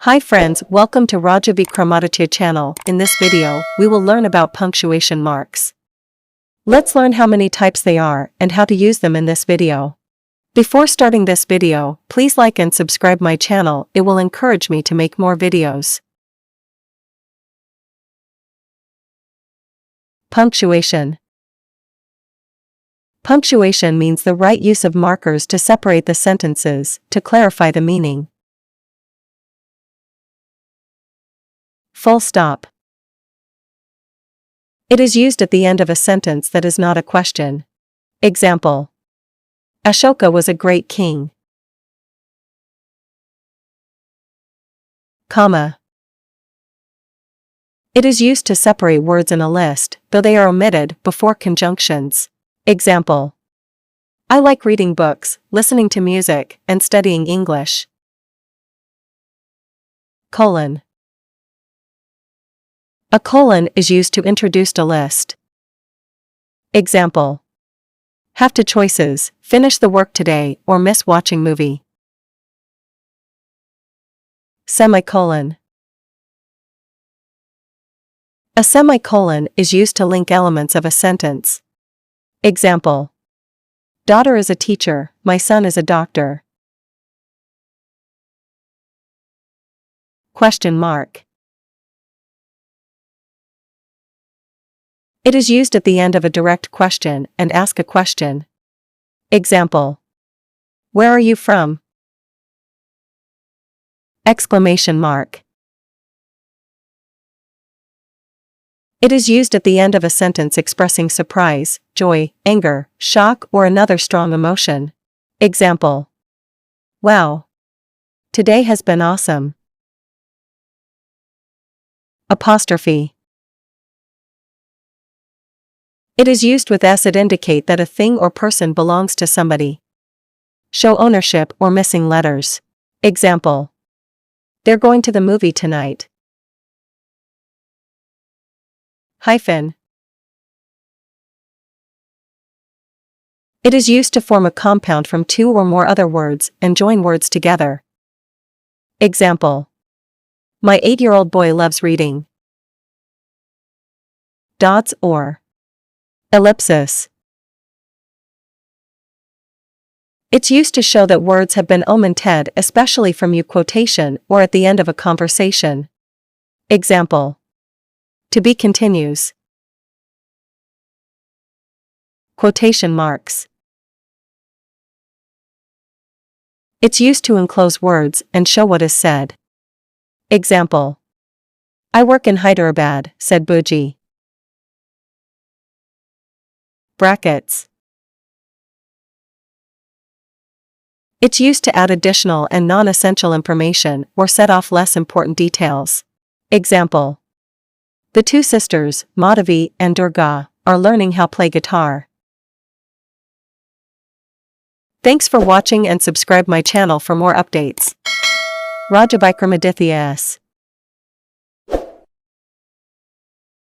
Hi friends, welcome to bgie channel. In this video, we will learn about punctuation marks. Let's learn how many types they are and how to use them in this video. Before starting this video, please like and subscribe my channel, it will encourage me to make more videos. Punctuation. Punctuation means the right use of markers to separate the sentences, to clarify the meaning. Full stop. It is used at the end of a sentence that is not a question. Example: Ashoka was a great king. Comma. It is used to separate words in a list, though they are omitted before conjunctions. Example: I like reading books, listening to music, and studying English. Colon. A colon is used to introduce a list. Example: have to choices, finish the work today or miss watching movie. Semicolon. A semicolon is used to link elements of a sentence. Example: daughter is a teacher, my son is a doctor. Question mark. It is used at the end of a direct question and ask a question. Example: where are you from? Exclamation mark. It is used at the end of a sentence expressing surprise, joy, anger, shock, or another strong emotion. Example: wow! Today has been awesome. Apostrophe. It is used with s to indicate that a thing or person belongs to somebody. Show ownership or missing letters. Example: they're going to the movie tonight. Hyphen. It is used to form a compound from two or more other words and join words together. Example: my 8-year-old boy loves reading. Dots or ellipsis. It's used to show that words have been omitted, especially from quotation or at the end of a conversation. Example: to be continues. Quotation marks. It's used to enclose words and show what is said. Example: I work in Hyderabad, said Bgie. Brackets. It's used to add additional and non-essential information or set off less important details. Example: the two sisters, Madhavi and Durga, are learning how to play guitar. Thanks for watching and subscribe my channel for more updates. Bgie.